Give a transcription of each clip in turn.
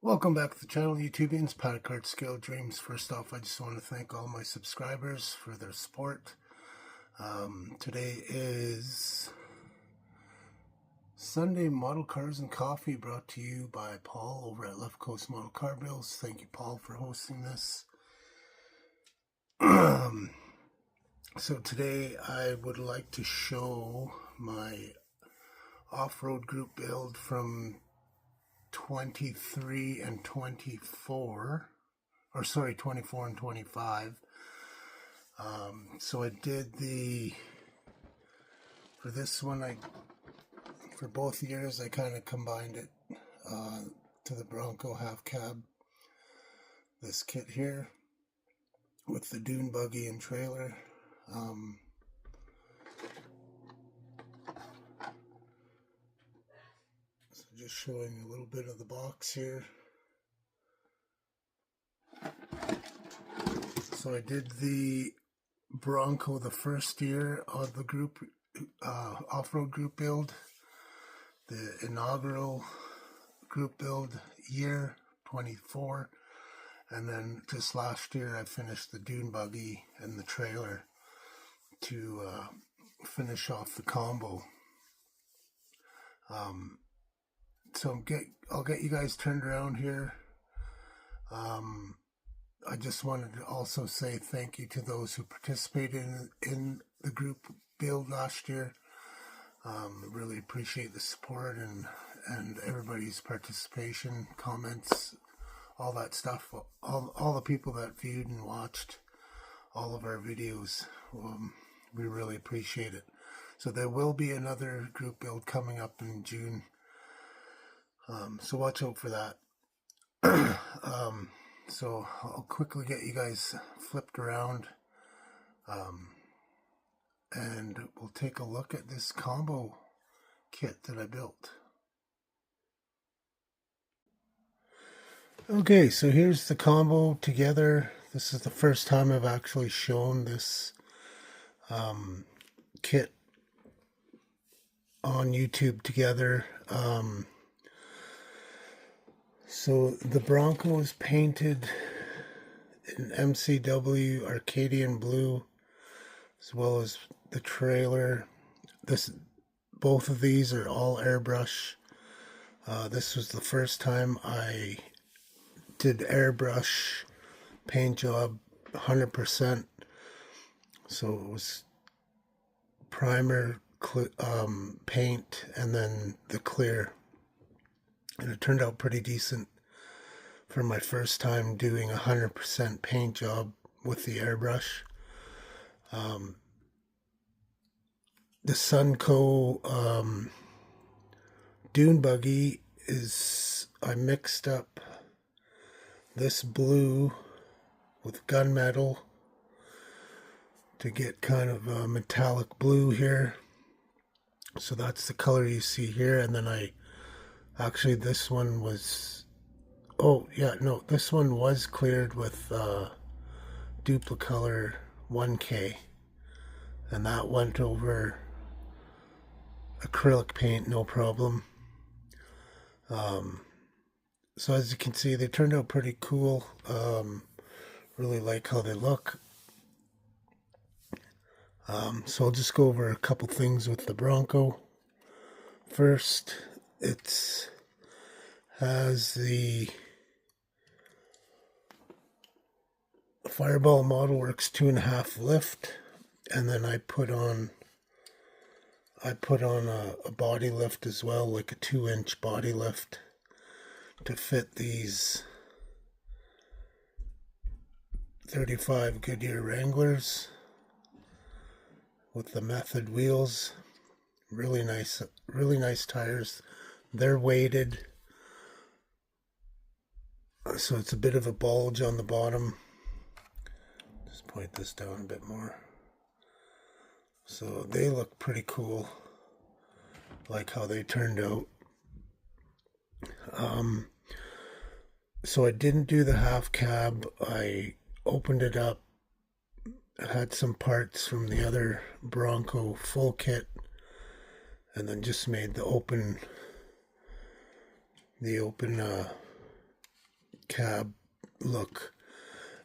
Welcome back to the channel, YouTubians. Paddock Cart Scale Dreams. First off, I just want to thank all my subscribers for their support. Today is Sunday Model Cars and Coffee, brought to you by Paul over at Left Coast Model Car Bills. Thank you, Paul, for hosting this. So today I would like to show my off-road group build from 23 and 24, or sorry, 24 and 25. So I did for this one, for both years, I kind of combined it to the Bronco half cab. This kit here with the Dune buggy and trailer. So just showing a little bit of the box here. So I did the Bronco the first year of the group off-road group build, the inaugural group build year 24, and then just last year I finished the Dune buggy and the trailer to finish off the combo. So I'll get you guys turned around here. I just wanted to also say thank you to those who participated in the group build last year. Really appreciate the support and everybody's participation, comments, all that stuff. All the people that viewed and watched all of our videos. We really appreciate it. So there will be another group build coming up in June. So watch out for that. So I'll quickly get you guys flipped around, and we'll take a look at this combo kit that I built. Okay, so here's the combo together. This is the first time I've actually shown this kit on YouTube together. So the Bronco is painted in MCW Arcadian blue, as well as the trailer. Both of these are all airbrush. This was the first time I did airbrush paint job 100%. So it was primer, paint, and then the clear. And it turned out pretty decent for my first time doing 100% paint job with the airbrush. The Funco Dune buggy I mixed up this blue with gunmetal to get kind of a metallic blue here. So that's the color you see here. And then actually this one was, this one was cleared with Duplicolor 1K, and that went over acrylic paint no problem. So as you can see, they turned out pretty cool. Really like how they look. So I'll just go over a couple things with the Bronco. First, it has the Fireball Modelworks 2.5 lift, and then I put on a body lift as well, like a 2-inch body lift to fit these 35 Goodyear Wranglers with the Method wheels. Really nice tires. They're weighted, so it's a bit of a bulge on the bottom. Just point this down a bit more. So they look pretty cool, like how they turned out. So I didn't do the half cab. I opened it up. I had some parts from the other Bronco full kit, and then just made the open cab look.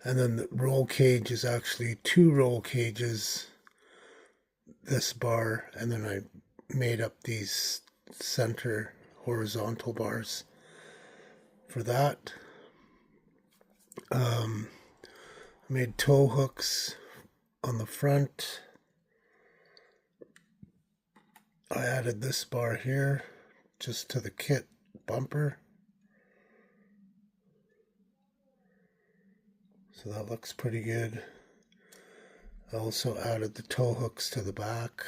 And then the roll cage is actually 2 roll cages, this bar, and then I made up these center horizontal bars for that. Made tow hooks on the front. I added this bar here just to the kit bumper. So that looks pretty good. I also added the tow hooks to the back.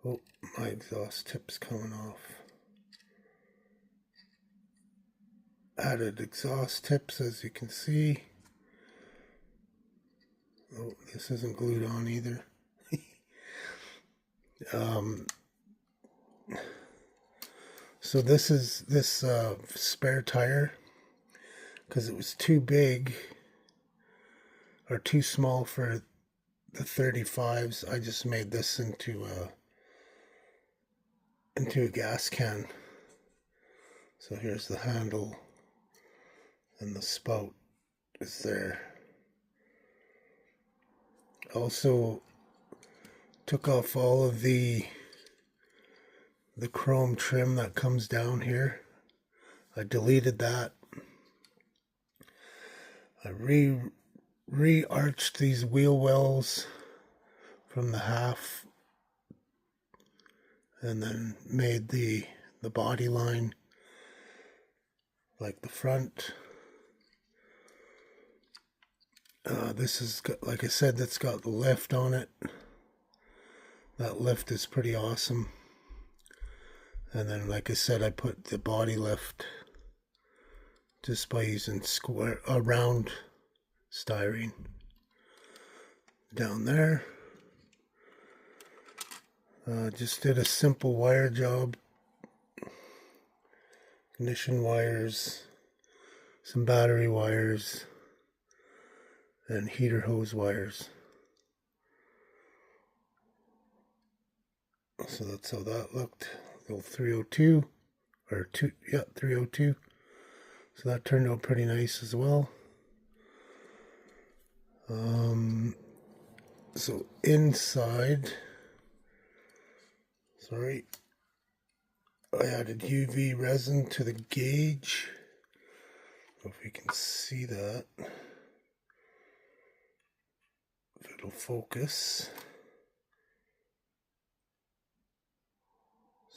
Oh, my exhaust tip's coming off. Added exhaust tips, as you can see. Oh, this isn't glued on either. So this is this spare tire, because it was too big or too small for the 35s. I just made this into a gas can. So here's the handle, and the spout is there. Also took off all of the chrome trim that comes down here. I deleted that. I re-arched these wheel wells from the half, and then made the body line like the front. This is, like I said, that's got the lift on it. That lift is pretty awesome. And then, like I said, I put the body lift just by using round styrene down there. Just did a simple wire job. Ignition wires, some battery wires, and heater hose wires. So that's how that looked. Little 302 or 302. So that turned out pretty nice as well. So inside, I added UV resin to the gauge. I don't know if you can see that. If it'll focus.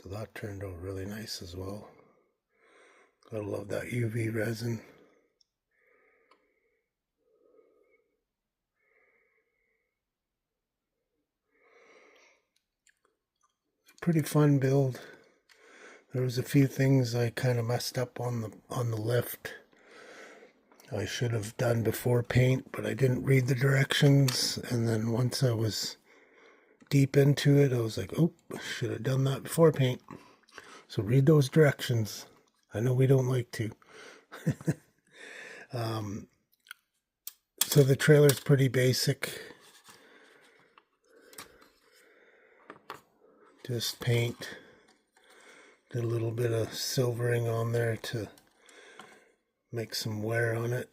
So that turned out really nice as well. Gotta love that UV resin. Pretty fun build. There was a few things I kind of messed up on the lift. I should have done before paint, but I didn't read the directions, and then once I was deep into it, I was like, oh, should have done that before paint. So read those directions. I know we don't like to. So the trailer's pretty basic. Just paint. Did a little bit of silvering on there to make some wear on it.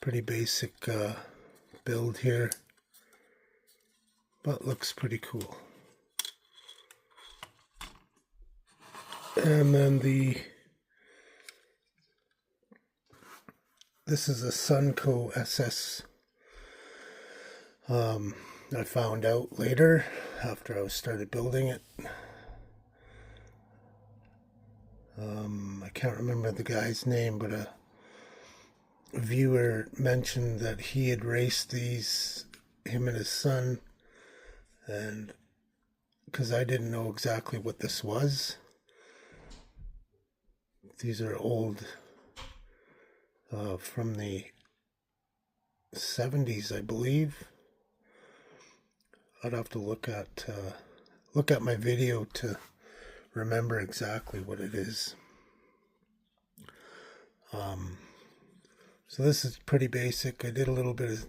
Pretty basic build here, but looks pretty cool. And then this is a Funco SS. I found out later after I started building it. I can't remember the guy's name, but a viewer mentioned that he had raced these, him and his son, and because I didn't know exactly what this was. These are old, from the 70s, I believe. I'd have to look at my video to remember exactly what it is. So this is pretty basic. I did a little bit of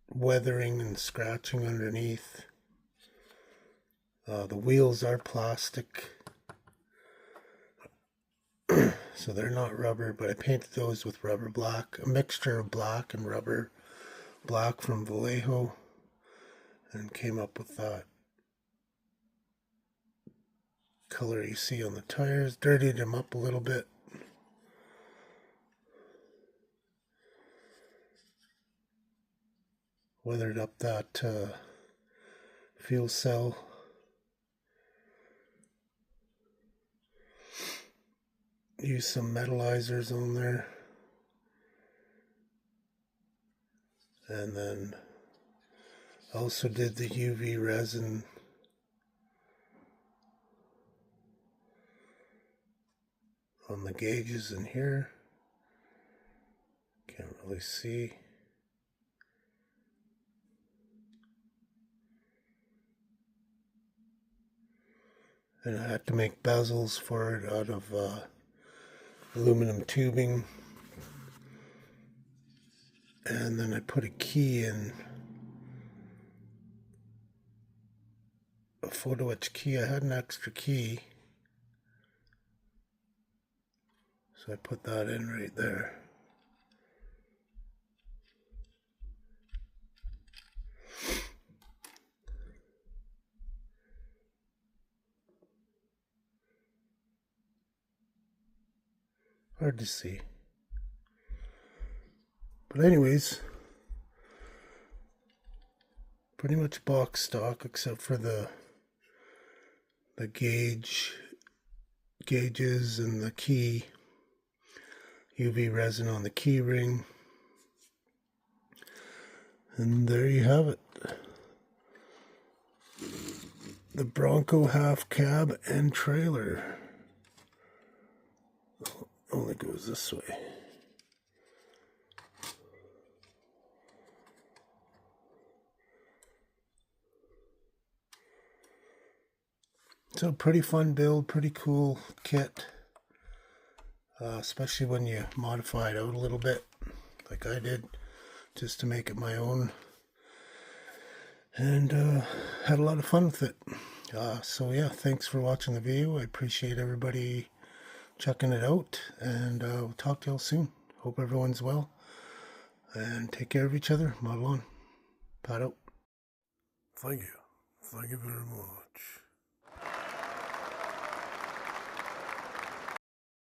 weathering and scratching underneath. The wheels are plastic. So they're not rubber, but I painted those with rubber black, a mixture of black and rubber black from Vallejo, and came up with that color you see on the tires. Dirtied them up a little bit. Weathered up that fuel cell. Used some metallizers on there. And then also did the UV resin on the gauges in here. Can't really see. And I had to make bezels for it out of aluminum tubing. And then I put a key in, a photo etch key. I had an extra key, so I put that in right there. Hard to see. But anyways, pretty much box stock except for the gauges and the key. UV resin on the key ring. And there you have it. The Bronco half cab and trailer. Only goes this way. So pretty fun build, pretty cool kit, especially when you modify it out a little bit, like I did, just to make it my own, and had a lot of fun with it. So yeah, thanks for watching the video. I appreciate everybody checking it out, and we'll talk to y'all soon. Hope everyone's well, and take care of each other. Model on. Pat out. Thank you very much.